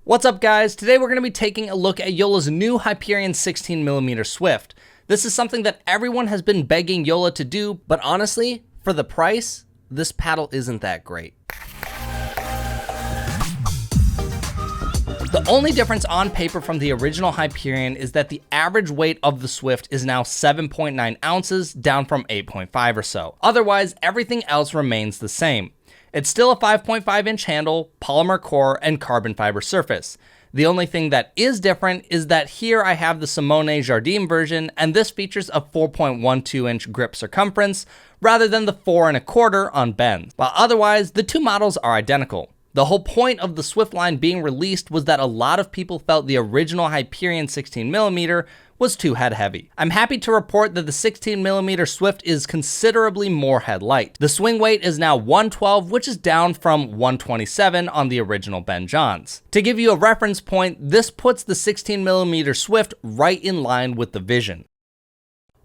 What's up guys? Today we're going to be taking a look at Joola's new Hyperion 16mm Swift. This is something that everyone has been begging Joola to do, but honestly, for the price, this paddle isn't that great. The only difference on paper from the original Hyperion is that the average weight of the Swift is now 7.9 ounces, down from 8.5 or so. Otherwise, everything else remains the same. It's still a 5.5 inch handle, polymer core, and carbon fiber surface. The only thing that is different is that here I have the Simone Jardim version, and this features a 4.12 inch grip circumference rather than the 4 1/4 on bends, while otherwise the two models are identical. The whole point of the Swift line being released was that a lot of people felt the original Hyperion 16mm was too head heavy. I'm happy to report that the 16mm Swift is considerably more head light. The swing weight is now 112, which is down from 127 on the original Ben Johns. To give you a reference point, this puts the 16mm Swift right in line with the Vision.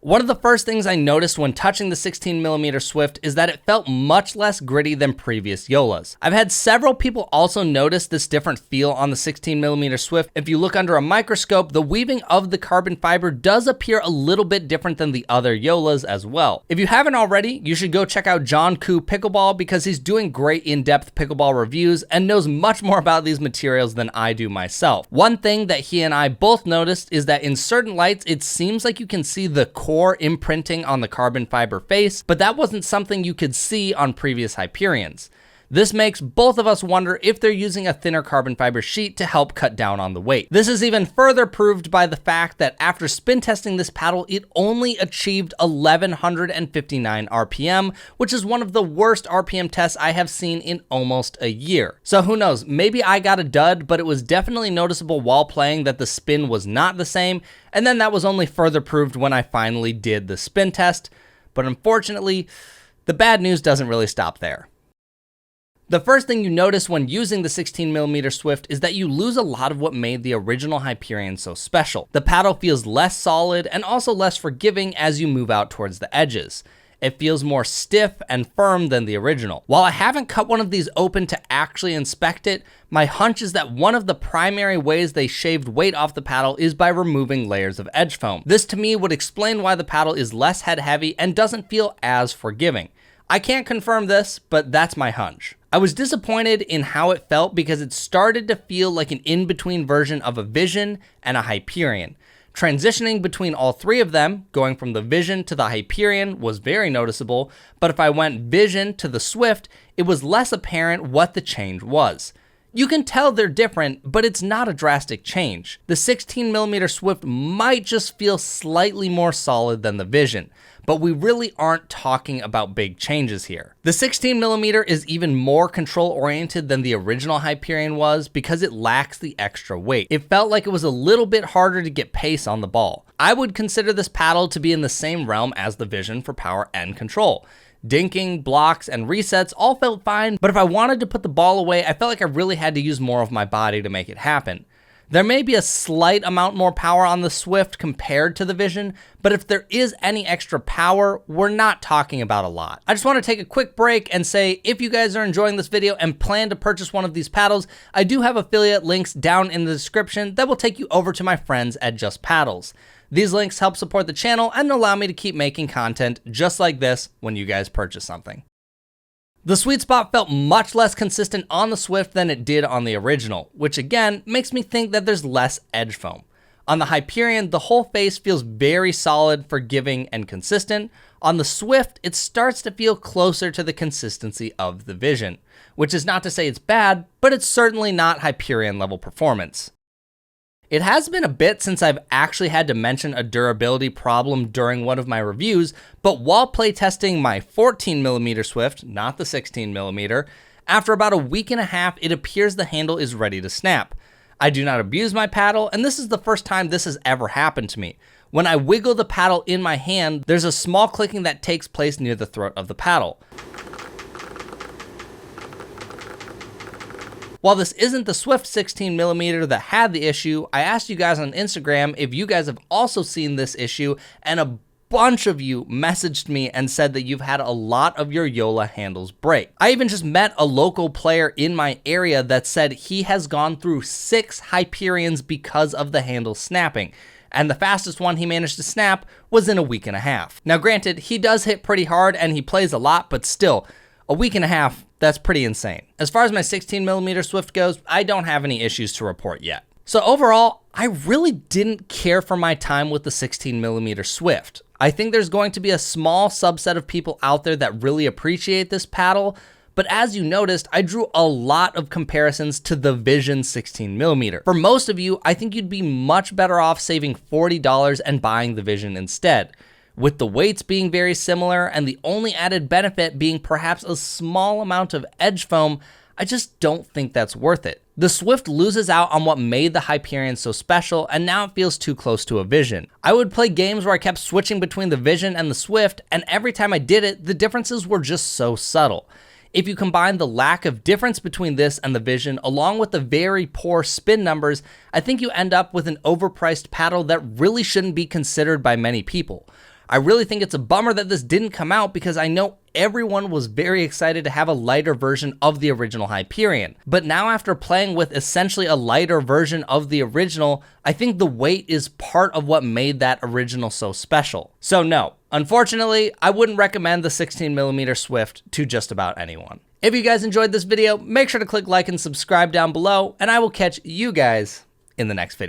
One of the first things I noticed when touching the 16mm Swift is that it felt much less gritty than previous Joolas. I've had several people also notice this different feel on the 16mm Swift. If you look under a microscope, the weaving of the carbon fiber does appear a little bit different than the other Joolas as well. If you haven't already, you should go check out John Koo Pickleball because he's doing great in-depth pickleball reviews and knows much more about these materials than I do myself. One thing that he and I both noticed is that in certain lights, it seems like you can see the core imprinting on the carbon fiber face, but that wasn't something you could see on previous Hyperions. This makes both of us wonder if they're using a thinner carbon fiber sheet to help cut down on the weight. This is even further proved by the fact that after spin testing this paddle, it only achieved 1159 RPM, which is one of the worst RPM tests I have seen in almost a year. So who knows, maybe I got a dud, but it was definitely noticeable while playing that the spin was not the same, and then that was only further proved when I finally did the spin test. But unfortunately, the bad news doesn't really stop there. The first thing you notice when using the 16mm Swift is that you lose a lot of what made the original Hyperion so special. The paddle feels less solid and also less forgiving as you move out towards the edges. It feels more stiff and firm than the original. While I haven't cut one of these open to actually inspect it, my hunch is that one of the primary ways they shaved weight off the paddle is by removing layers of edge foam. This to me would explain why the paddle is less head heavy and doesn't feel as forgiving. I can't confirm this, but that's my hunch. I was disappointed in how it felt because it started to feel like an in-between version of a Vision and a Hyperion. Transitioning between all three of them, going from the Vision to the Hyperion, was very noticeable, but if I went Vision to the Swift, it was less apparent what the change was. You can tell they're different, but it's not a drastic change. The 16mm Swift might just feel slightly more solid than the Vision, but we really aren't talking about big changes here. The 16mm is even more control-oriented than the original Hyperion was because it lacks the extra weight. It felt like it was a little bit harder to get pace on the ball. I would consider this paddle to be in the same realm as the Vision for power and control. Dinking, blocks, and resets all felt fine, but if I wanted to put the ball away, I felt like I really had to use more of my body to make it happen. There may be a slight amount more power on the Swift compared to the Vision, but if there is any extra power, we're not talking about a lot. I just want to take a quick break and say, if you guys are enjoying this video and plan to purchase one of these paddles, I do have affiliate links down in the description that will take you over to my friends at Just Paddles. These links help support the channel and allow me to keep making content just like this when you guys purchase something. The sweet spot felt much less consistent on the Swift than it did on the original, which again makes me think that there's less edge foam. On the Hyperion, the whole face feels very solid, forgiving, and consistent. On the Swift, it starts to feel closer to the consistency of the Vision, which is not to say it's bad, but it's certainly not Hyperion level performance. It has been a bit since I've actually had to mention a durability problem during one of my reviews, but while playtesting my 14mm Swift, not the 16mm, after about a week and a half, it appears the handle is ready to snap. I do not abuse my paddle, and this is the first time this has ever happened to me. When I wiggle the paddle in my hand, there's a small clicking that takes place near the throat of the paddle. While this isn't the Swift 16mm that had the issue, I asked you guys on Instagram if you guys have also seen this issue, and a bunch of you messaged me and said that you've had a lot of your Joola handles break. I even just met a local player in my area that said he has gone through 6 Hyperions because of the handle snapping, and the fastest one he managed to snap was in a week and a half. Now granted, he does hit pretty hard and he plays a lot, but still, a week and a half, that's pretty insane. As far as my 16mm Swift goes, I don't have any issues to report yet. So overall, I really didn't care for my time with the 16mm Swift. I think there's going to be a small subset of people out there that really appreciate this paddle, but as you noticed, I drew a lot of comparisons to the Vision 16mm. For most of you, I think you'd be much better off saving $40 and buying the Vision instead, with the weights being very similar and the only added benefit being perhaps a small amount of edge foam. I just don't think that's worth it. The Swift loses out on what made the Hyperion so special, and now it feels too close to a Vision. I would play games where I kept switching between the Vision and the Swift, and every time I did it, the differences were just so subtle. If you combine the lack of difference between this and the Vision, along with the very poor spin numbers, I think you end up with an overpriced paddle that really shouldn't be considered by many people. I really think it's a bummer that this didn't come out because I know everyone was very excited to have a lighter version of the original Hyperion. But now after playing with essentially a lighter version of the original, I think the weight is part of what made that original so special. So no, unfortunately, I wouldn't recommend the 16mm Swift to just about anyone. If you guys enjoyed this video, make sure to click like and subscribe down below, and I will catch you guys in the next video.